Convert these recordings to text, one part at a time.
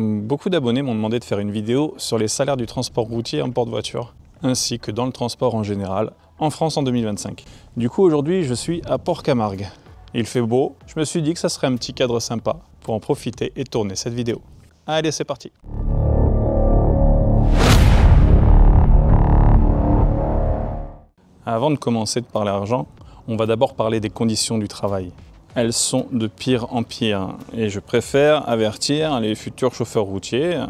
Beaucoup d'abonnés m'ont demandé de faire une vidéo sur les salaires du transport routier en porte-voiture, ainsi que dans le transport en général, en France en 2025. Du coup, aujourd'hui, je suis à Port-Camargue. Il fait beau, je me suis dit que ça serait un petit cadre sympa pour en profiter et tourner cette vidéo. Allez, c'est parti! Avant de commencer de parler argent, on va d'abord parler des conditions du travail. Elles sont de pire en pire et je préfère avertir les futurs chauffeurs routiers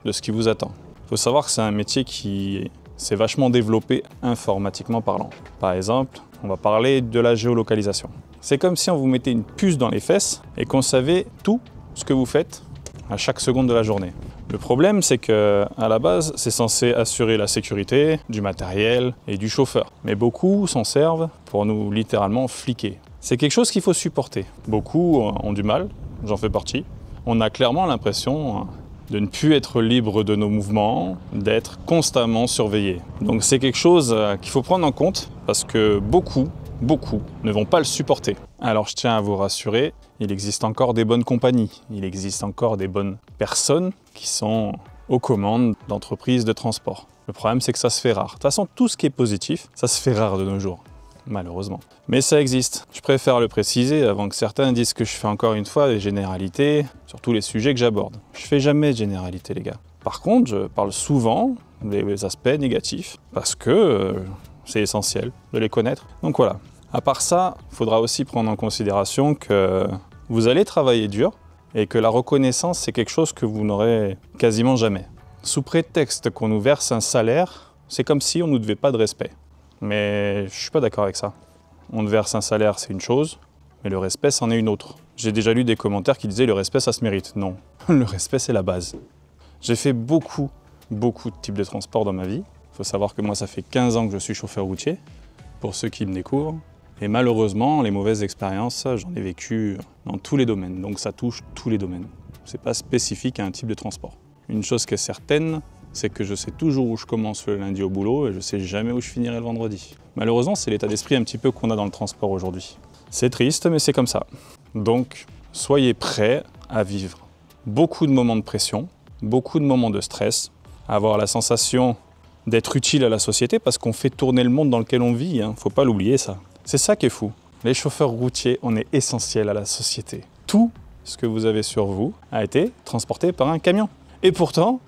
de ce qui vous attend. Il faut savoir que c'est un métier qui s'est vachement développé informatiquement parlant. Par exemple, on va parler de la géolocalisation. C'est comme si on vous mettait une puce dans les fesses et qu'on savait tout ce que vous faites à chaque seconde de la journée. Le problème, c'est qu'à la base, c'est censé assurer la sécurité du matériel et du chauffeur. Mais beaucoup s'en servent pour nous littéralement fliquer. C'est quelque chose qu'il faut supporter. Beaucoup ont du mal, j'en fais partie. On a clairement l'impression de ne plus être libre de nos mouvements, d'être constamment surveillé. Donc c'est quelque chose qu'il faut prendre en compte parce que beaucoup ne vont pas le supporter. Alors je tiens à vous rassurer, il existe encore des bonnes compagnies, il existe encore des bonnes personnes qui sont aux commandes d'entreprises de transport. Le problème, c'est que ça se fait rare. De toute façon, tout ce qui est positif, ça se fait rare de nos jours, malheureusement. Mais ça existe. Je préfère le préciser avant que certains disent que je fais encore une fois des généralités sur tous les sujets que j'aborde. Je fais jamais de généralités, les gars. Par contre, je parle souvent des aspects négatifs parce que c'est essentiel de les connaître. Donc voilà. À part ça, il faudra aussi prendre en considération que vous allez travailler dur et que la reconnaissance, c'est quelque chose que vous n'aurez quasiment jamais. Sous prétexte qu'on nous verse un salaire, c'est comme si on ne nous devait pas de respect. Mais je ne suis pas d'accord avec ça. On te verse un salaire, c'est une chose, mais le respect, c'en est une autre. J'ai déjà lu des commentaires qui disaient « le respect, ça se mérite ». Non, le respect, c'est la base. J'ai fait beaucoup de types de transport dans ma vie. Il faut savoir que moi, ça fait 15 ans que je suis chauffeur routier, pour ceux qui me découvrent. Et malheureusement, les mauvaises expériences, j'en ai vécu dans tous les domaines. Donc ça touche tous les domaines. Ce n'est pas spécifique à un type de transport. Une chose qui est certaine, c'est que je sais toujours où je commence le lundi au boulot et je ne sais jamais où je finirai le vendredi. Malheureusement, c'est l'état d'esprit un petit peu qu'on a dans le transport aujourd'hui. C'est triste, mais c'est comme ça. Donc, soyez prêts à vivre beaucoup de moments de pression, beaucoup de moments de stress, avoir la sensation d'être utile à la société parce qu'on fait tourner le monde dans lequel on vit, hein. Faut pas l'oublier ça. C'est ça qui est fou. Les chauffeurs routiers, on est essentiels à la société. Tout ce que vous avez sur vous a été transporté par un camion. Et pourtant,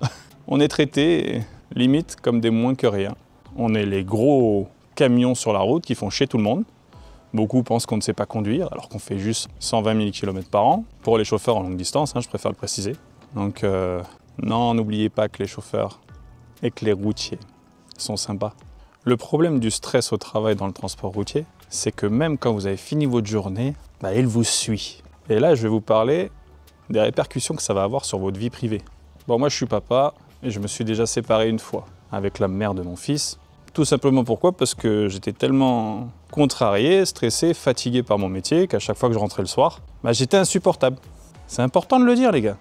on est traités limite comme des moins que rien. On est les gros camions sur la route qui font chier tout le monde. Beaucoup pensent qu'on ne sait pas conduire alors qu'on fait juste 120 000 km par an. Pour les chauffeurs en longue distance, hein, je préfère le préciser. Donc non, n'oubliez pas que les chauffeurs et que les routiers sont sympas. Le problème du stress au travail dans le transport routier, c'est que même quand vous avez fini votre journée, il vous suit. Et là, je vais vous parler des répercussions que ça va avoir sur votre vie privée. Bon, moi, je suis papa et je me suis déjà séparé une fois avec la mère de mon fils. Tout simplement pourquoi? Parce que j'étais tellement contrarié, stressé, fatigué par mon métier qu'à chaque fois que je rentrais le soir, j'étais insupportable. C'est important de le dire, les gars.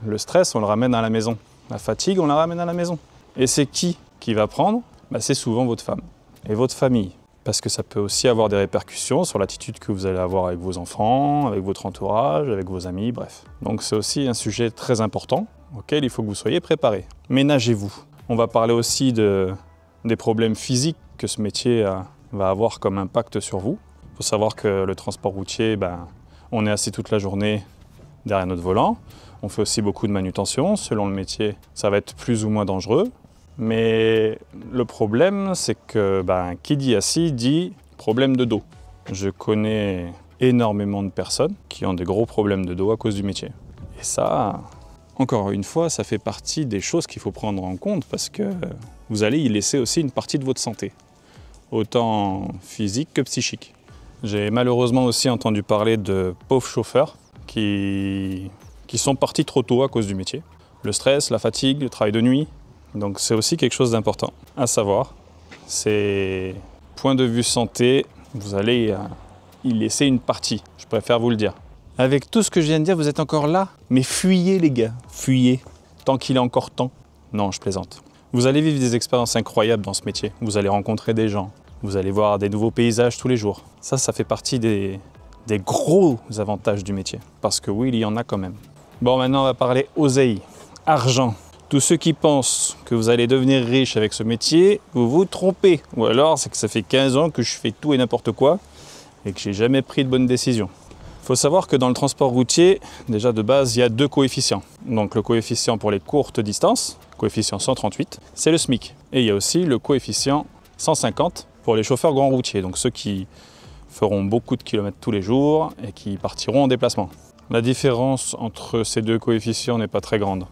Le stress, on le ramène à la maison. La fatigue, on la ramène à la maison. Et c'est qui va prendre? C'est souvent votre femme et votre famille. Parce que ça peut aussi avoir des répercussions sur l'attitude que vous allez avoir avec vos enfants, avec votre entourage, avec vos amis, bref. Donc c'est aussi un sujet très important auquel il faut que vous soyez préparés. Ménagez-vous. On va parler aussi des problèmes physiques que ce métier va avoir comme impact sur vous. Il faut savoir que le transport routier, on est assis toute la journée derrière notre volant. On fait aussi beaucoup de manutention. Selon le métier, ça va être plus ou moins dangereux. Mais le problème, c'est que qui dit assis dit problème de dos. Je connais énormément de personnes qui ont des gros problèmes de dos à cause du métier. Et ça, encore une fois, ça fait partie des choses qu'il faut prendre en compte parce que vous allez y laisser aussi une partie de votre santé, autant physique que psychique. J'ai malheureusement aussi entendu parler de pauvres chauffeurs qui sont partis trop tôt à cause du métier. Le stress, la fatigue, le travail de nuit. Donc c'est aussi quelque chose d'important à savoir. C'est point de vue santé, vous allez y laisser une partie, je préfère vous le dire. Avec tout ce que je viens de dire, vous êtes encore là? Mais fuyez les gars, fuyez, tant qu'il est encore temps. Non, je plaisante. Vous allez vivre des expériences incroyables dans ce métier. Vous allez rencontrer des gens, vous allez voir des nouveaux paysages tous les jours. Ça fait partie des gros avantages du métier. Parce que oui, il y en a quand même. Bon, maintenant on va parler oseille. argent. Tous ceux qui pensent que vous allez devenir riche avec ce métier, vous vous trompez. Ou alors c'est que ça fait 15 ans que je fais tout et n'importe quoi et que j'ai jamais pris de bonne décision. Il faut savoir que dans le transport routier, déjà de base, il y a 2 coefficients. Donc le coefficient pour les courtes distances, coefficient 138, c'est le SMIC. Et il y a aussi le coefficient 150 pour les chauffeurs grands routiers, donc ceux qui feront beaucoup de kilomètres tous les jours et qui partiront en déplacement. La différence entre ces 2 coefficients n'est pas très grande.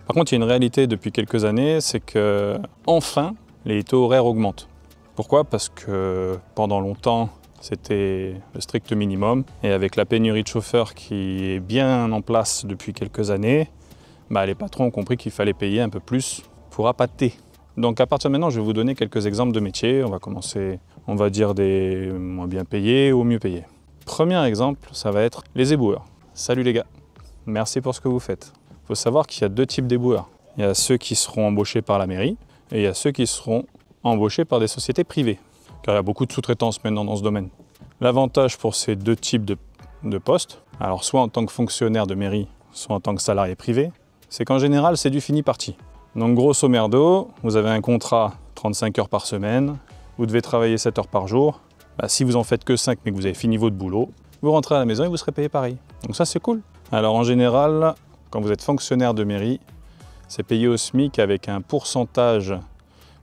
Par contre, il y a une réalité depuis quelques années, c'est que enfin, les taux horaires augmentent. Pourquoi? Parce que pendant longtemps, c'était le strict minimum. Et avec la pénurie de chauffeurs qui est bien en place depuis quelques années, les patrons ont compris qu'il fallait payer un peu plus pour appâter. Donc à partir de maintenant, je vais vous donner quelques exemples de métiers. On va commencer, on va dire, des moins bien payés aux mieux payés. Premier exemple, ça va être les éboueurs. Salut les gars, merci pour ce que vous faites. Il faut savoir qu'il y a 2 types d'éboueurs. Il y a ceux qui seront embauchés par la mairie et il y a ceux qui seront embauchés par des sociétés privées. Car il y a beaucoup de sous-traitance maintenant dans ce domaine. L'avantage pour ces 2 types de postes, alors soit en tant que fonctionnaire de mairie, soit en tant que salarié privé, c'est qu'en général c'est du fini parti. Donc grosso merdo, vous avez un contrat 35 heures par semaine, vous devez travailler 7 heures par jour. Si vous en faites que 5 mais que vous avez fini votre boulot, vous rentrez à la maison et vous serez payé pareil. Donc ça c'est cool. Alors en général, quand vous êtes fonctionnaire de mairie, c'est payé au SMIC avec un pourcentage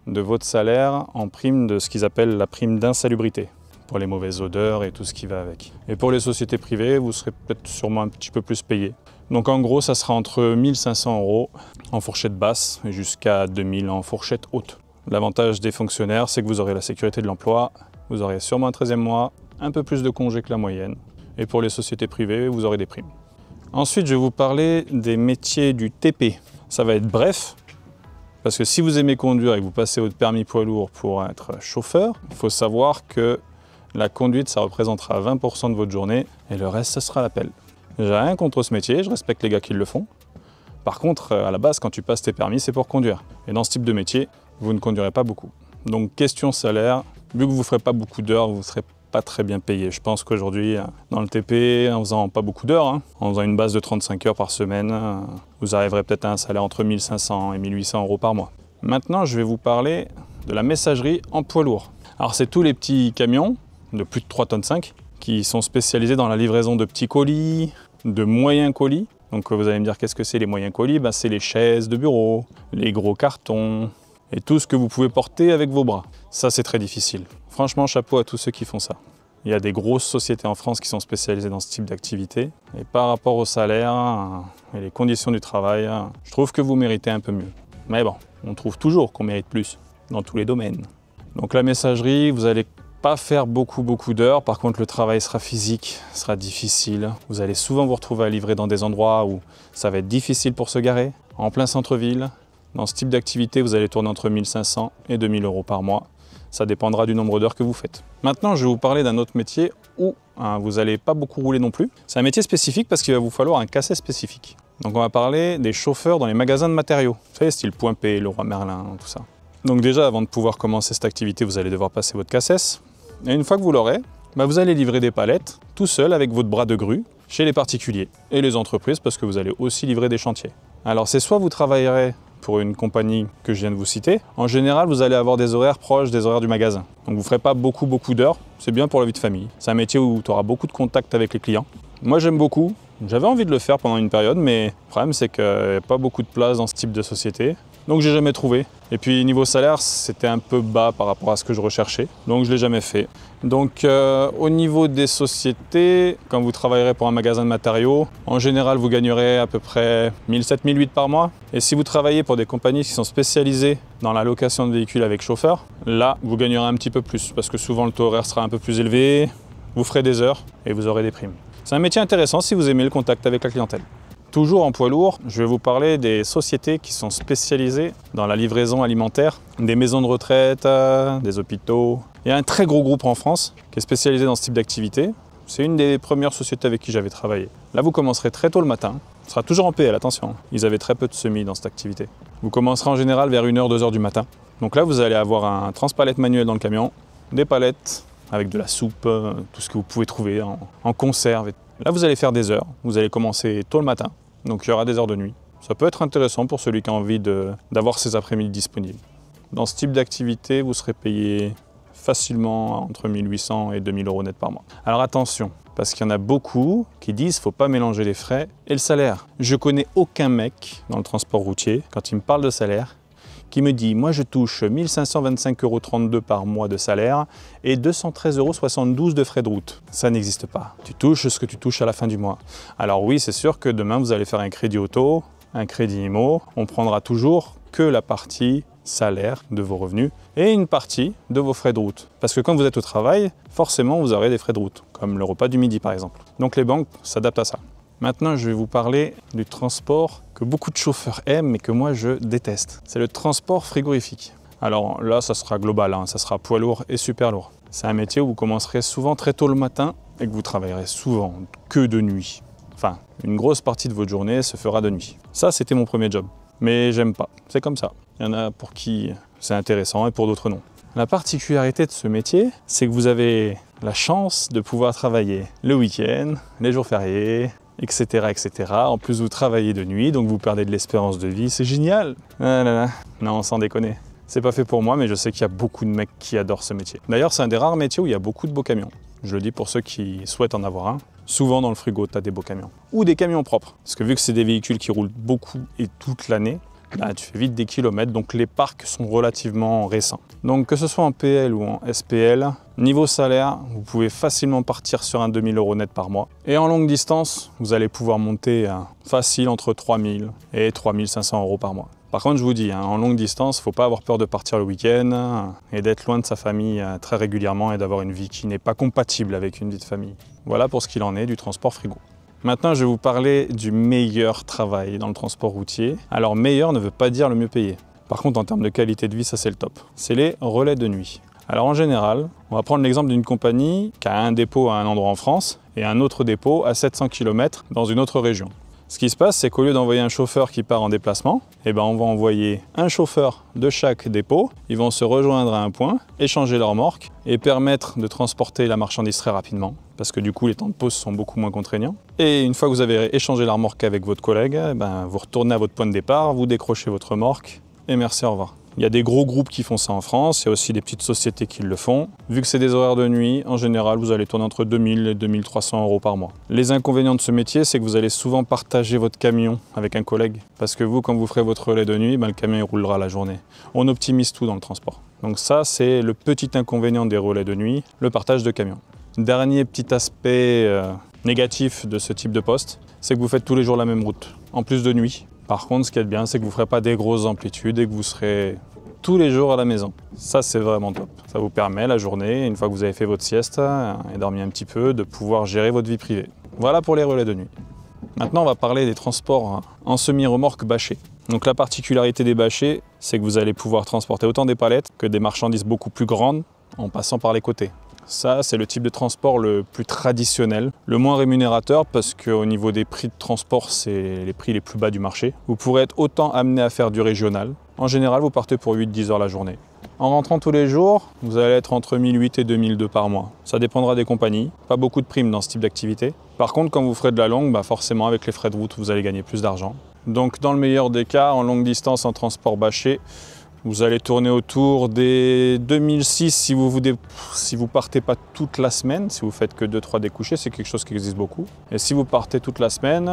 de votre salaire en prime de ce qu'ils appellent la prime d'insalubrité, pour les mauvaises odeurs et tout ce qui va avec. Et pour les sociétés privées, vous serez peut-être sûrement un petit peu plus payé. Donc en gros, ça sera entre 1 500 € en fourchette basse et jusqu'à 2 000 en fourchette haute. L'avantage des fonctionnaires, c'est que vous aurez la sécurité de l'emploi, vous aurez sûrement un 13e mois, un peu plus de congés que la moyenne. Et pour les sociétés privées, vous aurez des primes. Ensuite, je vais vous parler des métiers du TP. Ça va être bref, parce que si vous aimez conduire et que vous passez votre permis poids lourd pour être chauffeur, il faut savoir que la conduite, ça représentera 20 % de votre journée et le reste, ça sera l'appel. J'ai rien contre ce métier, je respecte les gars qui le font. Par contre, à la base, quand tu passes tes permis, c'est pour conduire. Et dans ce type de métier, vous ne conduirez pas beaucoup. Donc, question salaire, vu que vous ne ferez pas beaucoup d'heures, vous ne serez pas très bien payé. Je pense qu'aujourd'hui, dans le TP, en faisant pas beaucoup d'heures, en faisant une base de 35 heures par semaine, vous arriverez peut-être à un salaire entre 1 500 et 1 800 € par mois. Maintenant, je vais vous parler de la messagerie en poids lourd. Alors, c'est tous les petits camions de plus de 3,5 tonnes qui sont spécialisés dans la livraison de petits colis, de moyens colis. Donc, vous allez me dire, qu'est-ce que c'est les moyens colis? C'est les chaises de bureau, les gros cartons et tout ce que vous pouvez porter avec vos bras. Ça, c'est très difficile. Franchement, chapeau à tous ceux qui font ça. Il y a des grosses sociétés en France qui sont spécialisées dans ce type d'activité. Et par rapport au salaire et les conditions du travail, je trouve que vous méritez un peu mieux. Mais bon, on trouve toujours qu'on mérite plus dans tous les domaines. Donc la messagerie, vous n'allez pas faire beaucoup d'heures. Par contre, le travail sera physique, sera difficile. Vous allez souvent vous retrouver à livrer dans des endroits où ça va être difficile pour se garer, en plein centre-ville. Dans ce type d'activité, vous allez tourner entre 1 500 et 2 000 € par mois. Ça dépendra du nombre d'heures que vous faites. Maintenant, je vais vous parler d'un autre métier où vous n'allez pas beaucoup rouler non plus. C'est un métier spécifique parce qu'il va vous falloir un cassette spécifique. Donc on va parler des chauffeurs dans les magasins de matériaux. Vous savez, style Point P, Leroy Merlin, tout ça. Donc déjà, avant de pouvoir commencer cette activité, vous allez devoir passer votre cassette. Et une fois que vous l'aurez, vous allez livrer des palettes tout seul avec votre bras de grue chez les particuliers et les entreprises parce que vous allez aussi livrer des chantiers. Alors c'est soit vous travaillerez pour une compagnie que je viens de vous citer, en général, vous allez avoir des horaires proches des horaires du magasin. Donc vous ne ferez pas beaucoup d'heures, c'est bien pour la vie de famille. C'est un métier où tu auras beaucoup de contact avec les clients. Moi, j'aime beaucoup. J'avais envie de le faire pendant une période, mais le problème, c'est qu'il n'y a pas beaucoup de place dans ce type de société. Donc j'ai jamais trouvé. Et puis niveau salaire, c'était un peu bas par rapport à ce que je recherchais. Donc je ne l'ai jamais fait. Donc au niveau des sociétés, quand vous travaillerez pour un magasin de matériaux, en général vous gagnerez à peu près 1 700 1 800 par mois. Et si vous travaillez pour des compagnies qui sont spécialisées dans la location de véhicules avec chauffeur, là vous gagnerez un petit peu plus parce que souvent le taux horaire sera un peu plus élevé, vous ferez des heures et vous aurez des primes. C'est un métier intéressant si vous aimez le contact avec la clientèle. Toujours en poids lourd, je vais vous parler des sociétés qui sont spécialisées dans la livraison alimentaire, des maisons de retraite, des hôpitaux. Il y a un très gros groupe en France qui est spécialisé dans ce type d'activité. C'est une des premières sociétés avec qui j'avais travaillé. Là, vous commencerez très tôt le matin. Ce sera toujours en PL, attention. Ils avaient très peu de semis dans cette activité. Vous commencerez en général vers 1h, 2h du matin. Donc là, vous allez avoir un transpalette manuel dans le camion, des palettes avec de la soupe, tout ce que vous pouvez trouver en conserve. Là, vous allez faire des heures. Vous allez commencer tôt le matin. Donc il y aura des heures de nuit. Ça peut être intéressant pour celui qui a envie d'avoir ses après-midi disponibles. Dans ce type d'activité, vous serez payé facilement entre 1800 et 2000 € net par mois. Alors attention, parce qu'il y en a beaucoup qui disent qu'il ne faut pas mélanger les frais et le salaire. Je connais aucun mec dans le transport routier, quand il me parle de salaire, qui me dit « moi je touche 1525,32 € par mois de salaire et 213,72 € de frais de route ». Ça n'existe pas. Tu touches ce que tu touches à la fin du mois. Alors oui, c'est sûr que demain vous allez faire un crédit auto, un crédit IMO, on prendra toujours que la partie salaire de vos revenus et une partie de vos frais de route. Parce que quand vous êtes au travail, forcément vous aurez des frais de route, comme le repas du midi par exemple. Donc les banques s'adaptent à ça. Maintenant, je vais vous parler du transport que beaucoup de chauffeurs aiment mais que moi je déteste. C'est le transport frigorifique. Alors là, ça sera global, hein, ça sera poids lourd et super lourd. C'est un métier où vous commencerez souvent très tôt le matin et que vous travaillerez souvent que de nuit. Enfin, une grosse partie de votre journée se fera de nuit. Ça, c'était mon premier job. Mais j'aime pas, c'est comme ça. Il y en a pour qui c'est intéressant et pour d'autres non. La particularité de ce métier, c'est que vous avez la chance de pouvoir travailler le week-end, les jours fériés, etc., etc. En plus, vous travaillez de nuit, donc vous perdez de l'espérance de vie. C'est génial! Ah là là. Non, sans déconner. C'est pas fait pour moi, mais je sais qu'il y a beaucoup de mecs qui adorent ce métier. D'ailleurs, c'est un des rares métiers où il y a beaucoup de beaux camions. Je le dis pour ceux qui souhaitent en avoir un. Souvent dans le frigo, tu as des beaux camions. Ou des camions propres. Parce que vu que c'est des véhicules qui roulent beaucoup et toute l'année, bah, tu fais vite des kilomètres, donc les parcs sont relativement récents. Donc que ce soit en PL ou en SPL, niveau salaire, vous pouvez facilement partir sur un 2000 € net par mois. Et en longue distance, vous allez pouvoir monter facile entre 3000 et 3500 € par mois. Par contre, je vous dis, en longue distance, il ne faut pas avoir peur de partir le week-end et d'être loin de sa famille très régulièrement et d'avoir une vie qui n'est pas compatible avec une vie de famille. Voilà pour ce qu'il en est du transport frigo. Maintenant, je vais vous parler du meilleur travail dans le transport routier. Alors, meilleur ne veut pas dire le mieux payé. Par contre, en termes de qualité de vie, ça c'est le top. C'est les relais de nuit. Alors en général, on va prendre l'exemple d'une compagnie qui a un dépôt à un endroit en France et un autre dépôt à 700 km dans une autre région. Ce qui se passe, c'est qu'au lieu d'envoyer un chauffeur qui part en déplacement, on va envoyer un chauffeur de chaque dépôt. Ils vont se rejoindre à un point, échanger leur remorque et permettre de transporter la marchandise très rapidement. Parce que du coup, les temps de pause sont beaucoup moins contraignants. Et une fois que vous avez échangé la remorque avec votre collègue, vous retournez à votre point de départ, vous décrochez votre remorque et merci, au revoir. Il y a des gros groupes qui font ça en France, il y a aussi des petites sociétés qui le font. Vu que c'est des horaires de nuit, en général, vous allez tourner entre 2000 et 2300 € par mois. Les inconvénients de ce métier, c'est que vous allez souvent partager votre camion avec un collègue. Parce que vous, quand vous ferez votre relais de nuit, le camion il roulera la journée. On optimise tout dans le transport. Donc ça, c'est le petit inconvénient des relais de nuit, le partage de camions. Dernier petit aspect négatif de ce type de poste, c'est que vous faites tous les jours la même route, en plus de nuit. Par contre, ce qui est bien, c'est que vous ne ferez pas des grosses amplitudes et que vous serez tous les jours à la maison. Ça, c'est vraiment top. Ça vous permet la journée, une fois que vous avez fait votre sieste et dormi un petit peu, de pouvoir gérer votre vie privée. Voilà pour les relais de nuit. Maintenant, on va parler des transports en semi-remorque bâchée. Donc la particularité des bâchés, c'est que vous allez pouvoir transporter autant des palettes que des marchandises beaucoup plus grandes en passant par les côtés. Ça, c'est le type de transport le plus traditionnel, le moins rémunérateur parce qu'au niveau des prix de transport, c'est les prix les plus bas du marché. Vous pourrez être autant amené à faire du régional. En général, vous partez pour 8-10 heures la journée. En rentrant tous les jours, vous allez être entre 1008 et 2002 par mois. Ça dépendra des compagnies, pas beaucoup de primes dans ce type d'activité. Par contre, quand vous ferez de la longue, forcément avec les frais de route, vous allez gagner plus d'argent. Donc dans le meilleur des cas, en longue distance, en transport bâché, vous allez tourner autour des 2006 si vous partez pas toute la semaine, si vous faites que 2-3 découchés, c'est quelque chose qui existe beaucoup. Et si vous partez toute la semaine,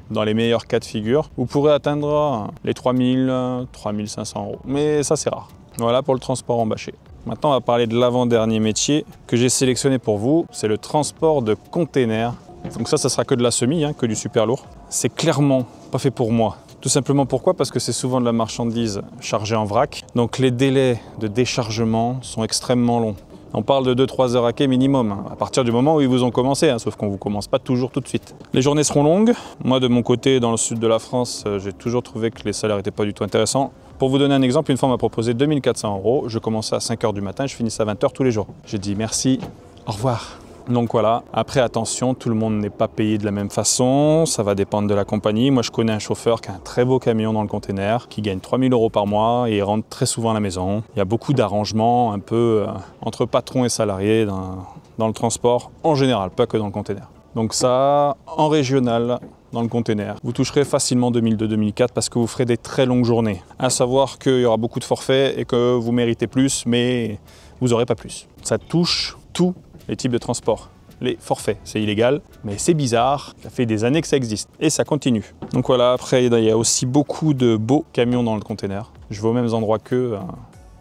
dans les meilleurs cas de figure, vous pourrez atteindre les 3000, 3500 €. Mais ça c'est rare. Voilà pour le transport en bâché. Maintenant on va parler de l'avant-dernier métier que j'ai sélectionné pour vous, c'est le transport de containers. Donc ça sera que de la semi, que du super lourd. C'est clairement pas fait pour moi. Tout simplement pourquoi? Parce que c'est souvent de la marchandise chargée en vrac. Donc les délais de déchargement sont extrêmement longs. On parle de 2-3 heures à quai minimum, à partir du moment où ils vous ont commencé, sauf qu'on ne vous commence pas toujours tout de suite. Les journées seront longues. Moi, de mon côté, dans le sud de la France, j'ai toujours trouvé que les salaires n'étaient pas du tout intéressants. Pour vous donner un exemple, une fois on m'a proposé 2400 €. Je commençais à 5 h du matin, je finissais à 20 h tous les jours. J'ai dit merci, au revoir. Donc voilà, après attention, tout le monde n'est pas payé de la même façon, ça va dépendre de la compagnie. Moi je connais un chauffeur qui a un très beau camion dans le container, qui gagne 3000 € par mois et il rentre très souvent à la maison. Il y a beaucoup d'arrangements un peu entre patrons et salariés dans le transport en général, pas que dans le container. Donc ça, en régional, dans le container. Vous toucherez facilement 2002-2004 parce que vous ferez des très longues journées. À savoir qu'il y aura beaucoup de forfaits et que vous méritez plus, mais vous n'aurez pas plus. Ça touche tous les types de transport. Les forfaits, c'est illégal, mais c'est bizarre, ça fait des années que ça existe et ça continue. Donc voilà, après il y a aussi beaucoup de beaux camions dans le container. Je vais aux mêmes endroits qu'eux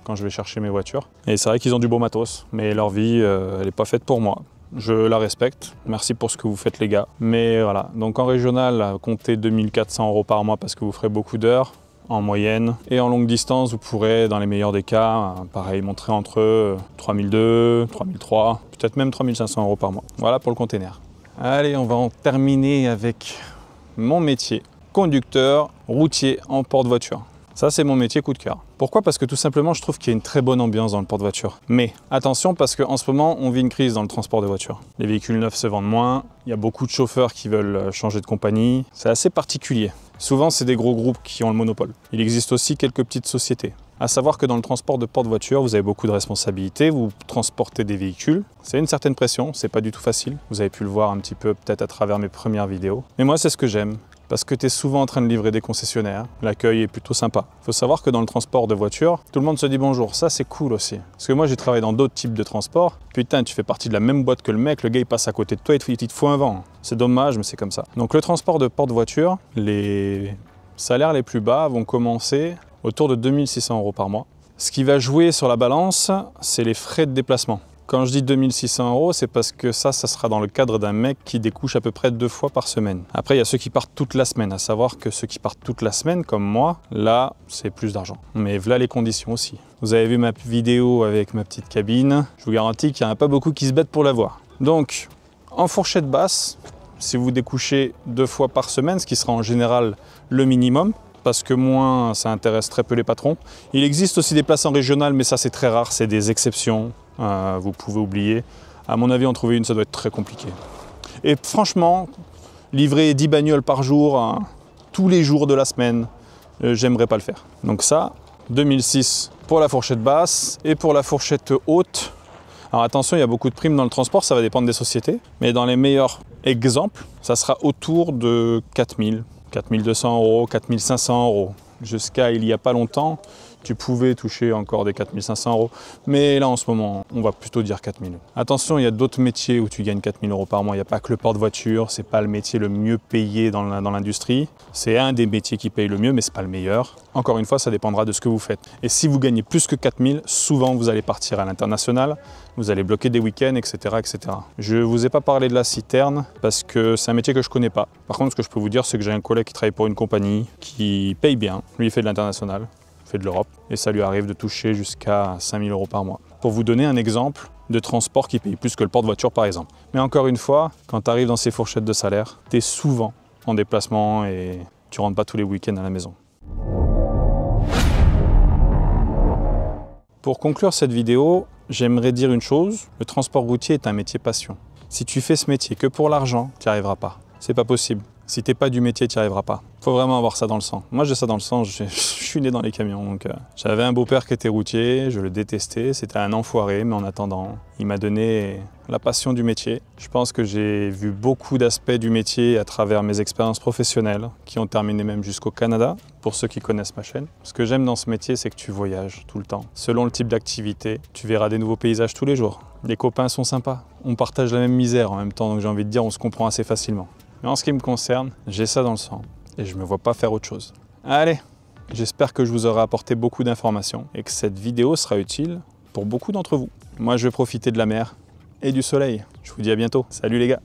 quand je vais chercher mes voitures. Et c'est vrai qu'ils ont du beau matos, mais leur vie, elle n'est pas faite pour moi. Je la respecte, merci pour ce que vous faites les gars. Mais voilà, donc en régional, comptez 2400 € par mois parce que vous ferez beaucoup d'heures en moyenne. Et en longue distance, vous pourrez, dans les meilleurs des cas, pareil, montrer entre 3002, 3003, peut-être même 3500 € par mois. Voilà pour le container. Allez, on va en terminer avec mon métier. Conducteur routier en porte-voiture. Ça, c'est mon métier coup de cœur. Pourquoi? Parce que tout simplement, je trouve qu'il y a une très bonne ambiance dans le porte-voiture. Mais attention, parce qu'en ce moment, on vit une crise dans le transport de voitures. Les véhicules neufs se vendent moins, il y a beaucoup de chauffeurs qui veulent changer de compagnie. C'est assez particulier. Souvent, c'est des gros groupes qui ont le monopole. Il existe aussi quelques petites sociétés. À savoir que dans le transport de porte-voiture, vous avez beaucoup de responsabilités, vous transportez des véhicules. C'est une certaine pression, c'est pas du tout facile. Vous avez pu le voir un petit peu peut-être à travers mes premières vidéos. Mais moi, c'est ce que j'aime. Parce que tu es souvent en train de livrer des concessionnaires, l'accueil est plutôt sympa. Il faut savoir que dans le transport de voiture, tout le monde se dit bonjour, ça c'est cool aussi. Parce que moi j'ai travaillé dans d'autres types de transports, putain tu fais partie de la même boîte que le mec, le gars il passe à côté de toi, il te fout un vent. C'est dommage mais c'est comme ça. Donc le transport de porte-voiture, les salaires les plus bas vont commencer autour de 2600 € par mois. Ce qui va jouer sur la balance, c'est les frais de déplacement. Quand je dis 2600 €, c'est parce que ça sera dans le cadre d'un mec qui découche à peu près 2 fois par semaine. Après, il y a ceux qui partent toute la semaine. À savoir que ceux qui partent toute la semaine, comme moi, là, c'est plus d'argent. Mais voilà les conditions aussi. Vous avez vu ma vidéo avec ma petite cabine. Je vous garantis qu'il n'y en a pas beaucoup qui se battent pour l'avoir. Donc, en fourchette basse, si vous découchez 2 fois par semaine, ce qui sera en général le minimum, parce que moins, ça intéresse très peu les patrons. Il existe aussi des places en régional, mais ça c'est très rare, c'est des exceptions. Vous pouvez oublier. À mon avis, en trouver une, ça doit être très compliqué. Et franchement, livrer 10 bagnoles par jour, tous les jours de la semaine, j'aimerais pas le faire. Donc ça, 2006 pour la fourchette basse et pour la fourchette haute. Alors attention, il y a beaucoup de primes dans le transport, ça va dépendre des sociétés. Mais dans les meilleurs exemples, ça sera autour de 4000, 4200 €, 4500 €. Jusqu'à il n'y a pas longtemps, tu pouvais toucher encore des 4500 €. Mais là, en ce moment, on va plutôt dire 4000. Attention, il y a d'autres métiers où tu gagnes 4000 € par mois. Il n'y a pas que le porte-voiture, c'est pas le métier le mieux payé dans l'industrie. C'est un des métiers qui paye le mieux, mais c'est pas le meilleur. Encore une fois, ça dépendra de ce que vous faites. Et si vous gagnez plus que 4000, souvent vous allez partir à l'international, vous allez bloquer des week-ends, etc., etc. Je ne vous ai pas parlé de la citerne parce que c'est un métier que je ne connais pas. Par contre, ce que je peux vous dire, c'est que j'ai un collègue qui travaille pour une compagnie qui paye bien. Lui, il fait de l'international, fait de l'Europe, et ça lui arrive de toucher jusqu'à 5000 € par mois. Pour vous donner un exemple de transport qui paye plus que le porte-voiture, par exemple. Mais encore une fois, quand tu arrives dans ces fourchettes de salaire, tu es souvent en déplacement et tu ne rentres pas tous les week-ends à la maison. Pour conclure cette vidéo, j'aimerais dire une chose, le transport routier est un métier passion. Si tu fais ce métier que pour l'argent, tu n'y arriveras pas. C'est pas possible. Si t'es pas du métier, tu n'y arriveras pas. Il faut vraiment avoir ça dans le sang. Moi, j'ai ça dans le sang, je suis né dans les camions. Donc, j'avais un beau-père qui était routier, je le détestais, c'était un enfoiré, mais en attendant, il m'a donné la passion du métier. Je pense que j'ai vu beaucoup d'aspects du métier à travers mes expériences professionnelles, qui ont terminé même jusqu'au Canada, pour ceux qui connaissent ma chaîne. Ce que j'aime dans ce métier, c'est que tu voyages tout le temps. Selon le type d'activité, tu verras des nouveaux paysages tous les jours. Les copains sont sympas, on partage la même misère en même temps, donc j'ai envie de dire, on se comprend assez facilement. Mais en ce qui me concerne, j'ai ça dans le sang et je ne me vois pas faire autre chose. Allez, j'espère que je vous aurai apporté beaucoup d'informations et que cette vidéo sera utile pour beaucoup d'entre vous. Moi, je vais profiter de la mer et du soleil. Je vous dis à bientôt. Salut les gars!